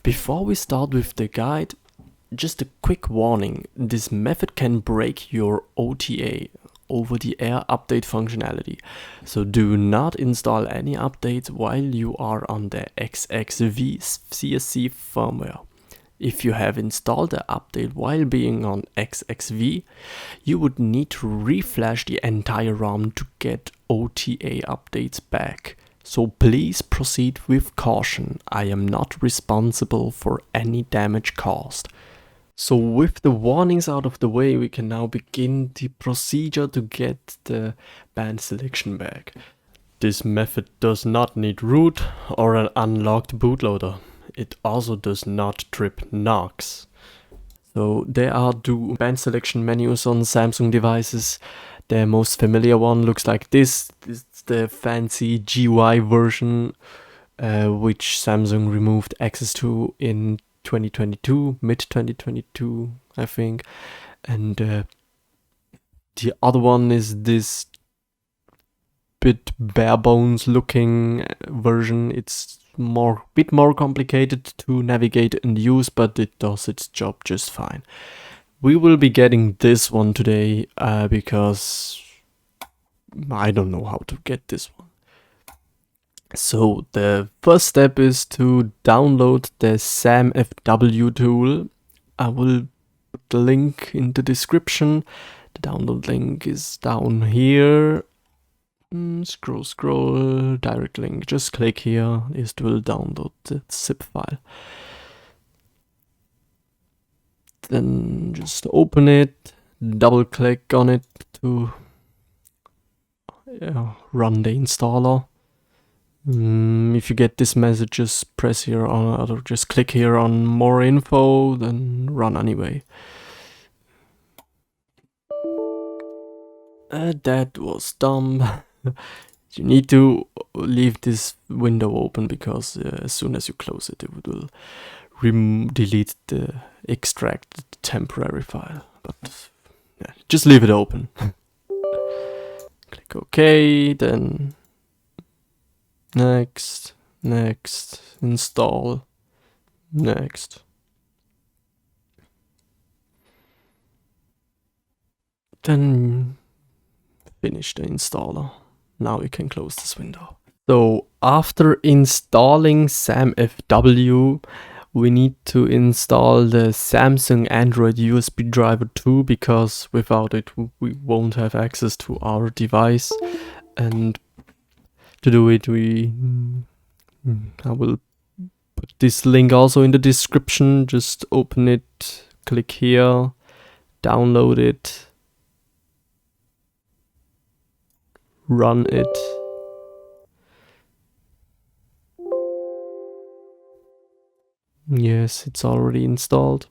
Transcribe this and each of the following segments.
Before we start with the guide, just a quick warning. This method can break your OTA, over-the-air update functionality. So do not install any updates while you are on the XXV CSC firmware. If you have installed the update while being on XXV, you would need to reflash the entire ROM to get OTA updates back. So please proceed with caution. I am not responsible for any damage caused. So with the warnings out of the way, we can now begin the procedure to get the band selection back. This method does not need root or an unlocked bootloader. It also does not trip knocks. So there are two band selection menus on Samsung devices. The most familiar one looks like this. This is the fancy GUI version, which Samsung removed access to in 2022, mid-2022, I think. And the other one is this bit bare bones looking version. It's bit more complicated to navigate and use, but it does its job just fine. We will be getting this one today because I don't know how to get this one. So the first step is to download the SAMFW tool. I will put the link in the description. The download link is down here. Scroll, direct link. Just click here. It will download the zip file. Then just open it, double click on it to run the installer. If you get this message, just press here on, or just click here on more info, then run anyway. That was dumb. You need to leave this window open because as soon as you close it, it will delete the extract temporary file. But yeah, just leave it open. Click OK, then next, install, next. Then finish the installer. Now we can close this window. So after installing SAMFW, we need to install the Samsung Android USB driver 2 because without it we won't have access to our device. And to do it, I will put this link also in the description. Just open it, click here, download it, run it. Yes, it's already installed.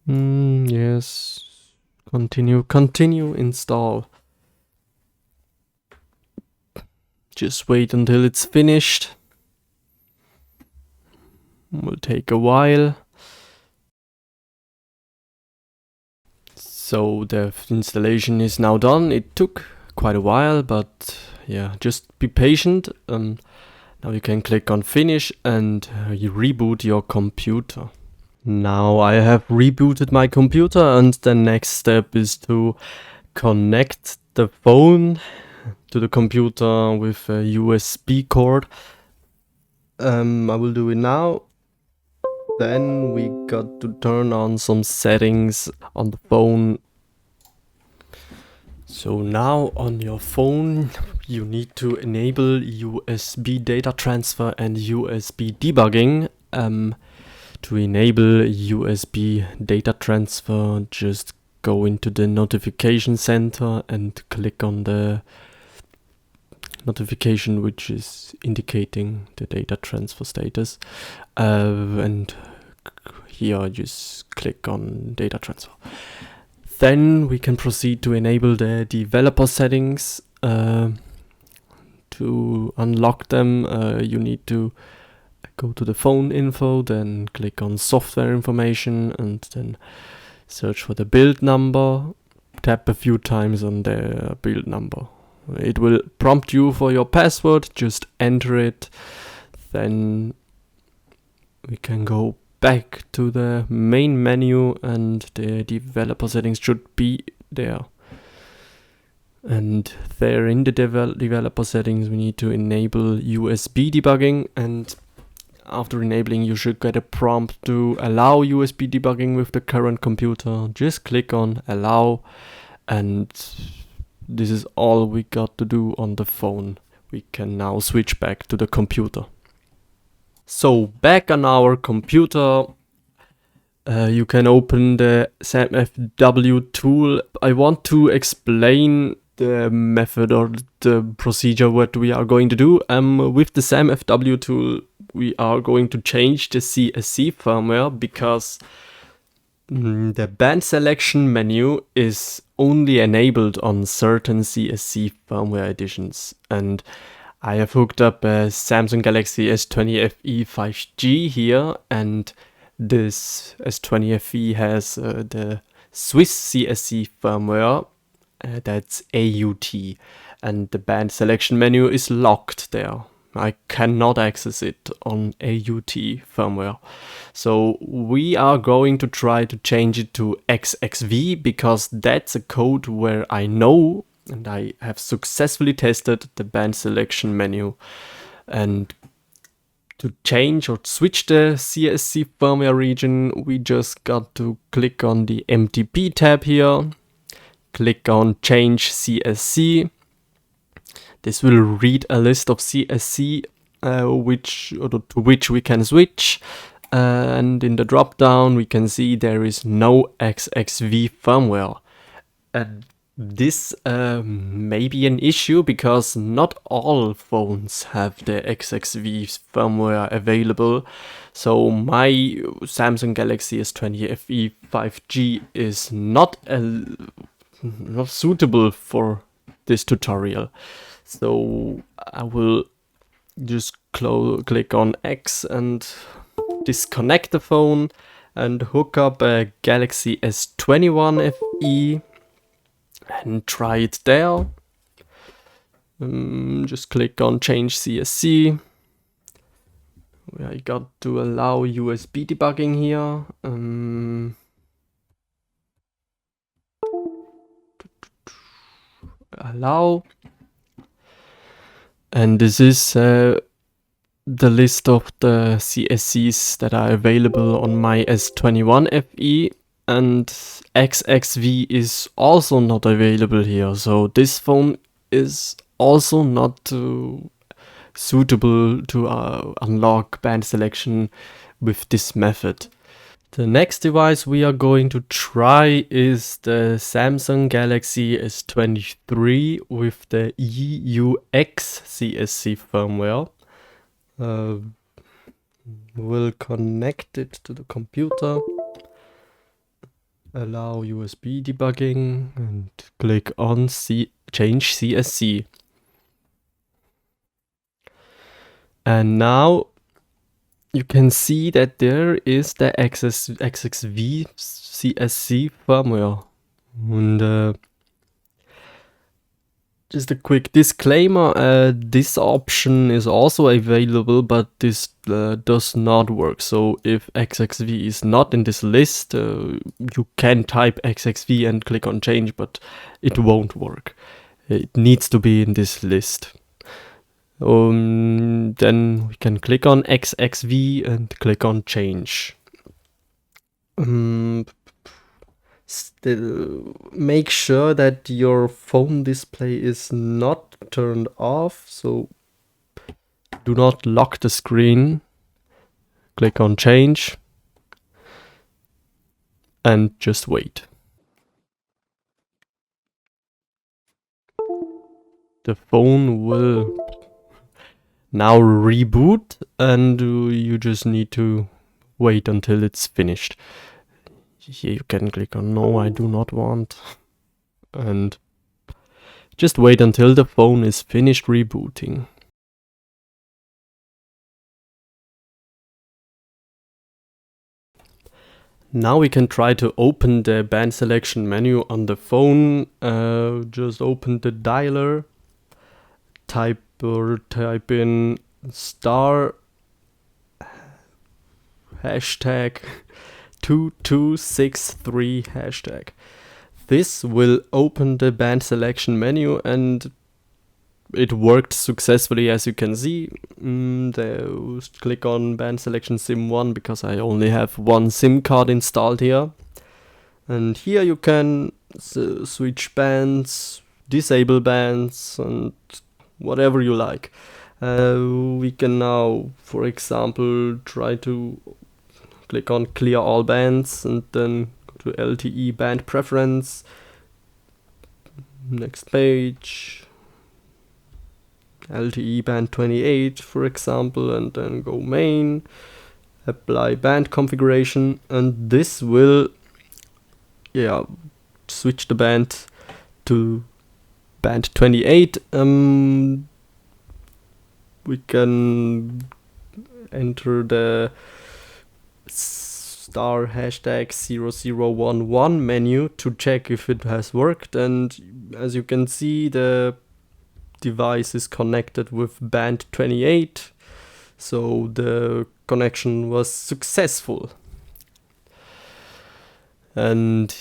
Yes, continue install. Just wait until it's finished. Will take a while. So the installation is now done. It took quite a while, but yeah, just be patient. Now you can click on finish and you reboot your computer. Now I have rebooted my computer and the next step is to connect the phone to the computer with a USB cord. I will do it now. Then we got to turn on some settings on the phone. So now on your phone you need to enable USB data transfer and USB debugging. To enable USB data transfer, just go into the notification center and click on the notification which is indicating the data transfer status, and here just click on data transfer. Then we can proceed to enable the developer settings. To unlock them, you need to go to the phone info, then click on software information and then search for the build number. Tap a few times on the build number. It will prompt you for your password, just enter it. then we can go back to the main menu and the developer settings should be there. And there in the developer settings we need to enable USB debugging, and after enabling you should get a prompt to allow USB debugging with the current computer. Just click on allow, and this is all we got to do on the phone. We can now switch back to the computer. So back on our computer, you can open the SAMFW tool. I want to explain the method or the procedure what we are going to do. With the SAMFW tool we are going to change the CSC firmware because the band selection menu is only enabled on certain CSC firmware editions, and I have hooked up a Samsung Galaxy S20 FE 5G here, and this S20 FE has the Swiss CSC firmware, that's AUT, and the band selection menu is locked there. I cannot access it on AUT firmware. So we are going to try to change it to XXV because that's a code where I know and I have successfully tested the band selection menu. And to change or switch the CSC firmware region, we just got to click on the MTP tab here, click on change CSC. This will read a list of CSC to which we can switch, and in the drop down we can see there is no XXV firmware. And this may be an issue because not all phones have the XXV firmware available. So my Samsung Galaxy S20 FE 5G is not suitable for this tutorial. So I will just click on X and disconnect the phone and hook up a Galaxy S21 FE and try it there. Just click on change CSC. I got to allow USB debugging here. Allow. And this is the list of the CSCs that are available on my S21 FE, and XXV is also not available here. So this phone is also not suitable to unlock band selection with this method. The next device we are going to try is the Samsung Galaxy S23 with the EUX CSC firmware. We'll connect it to the computer, allow USB debugging, and click on change CSC. And now you can see that there is the XXV CSC firmware. And just a quick disclaimer, this option is also available, but this does not work. So if XXV is not in this list, you can type XXV and click on change, but it won't work. It needs to be in this list. Then we can click on XXV and click on change. Still, make sure that your phone display is not turned off, so do not lock the screen. Click on change and just wait. The phone will now reboot, and you just need to wait until it's finished. Here you can click on no, I do not want, and just wait until the phone is finished rebooting. Now we can try to open the band selection menu on the phone. Just open the dialer, type in star hashtag 2263 hashtag. This will open the band selection menu, and it worked successfully, as you can see. Click on band selection sim 1 because I only have one SIM card installed here. And here you can switch bands, disable bands, and whatever you like. We can now, for example, try to click on clear all bands and then go to LTE band preference. Next page. LTE band 28, for example, and then go main, apply band configuration, and this will switch the band to band 28. We can enter the star hashtag 0011 menu to check if it has worked, and as you can see, the device is connected with band 28, so the connection was successful. And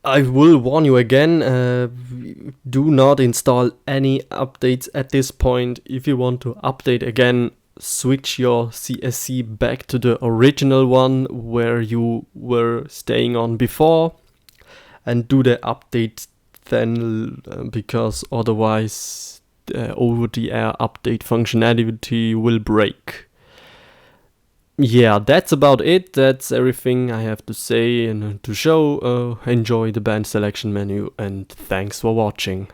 I will warn you again, do not install any updates at this point. If you want to update again, switch your CSC back to the original one where you were staying on before, and do the update then, because otherwise over-the-air update functionality will break. Yeah, that's about it. That's everything I have to say and to show. Enjoy the band selection menu, and thanks for watching.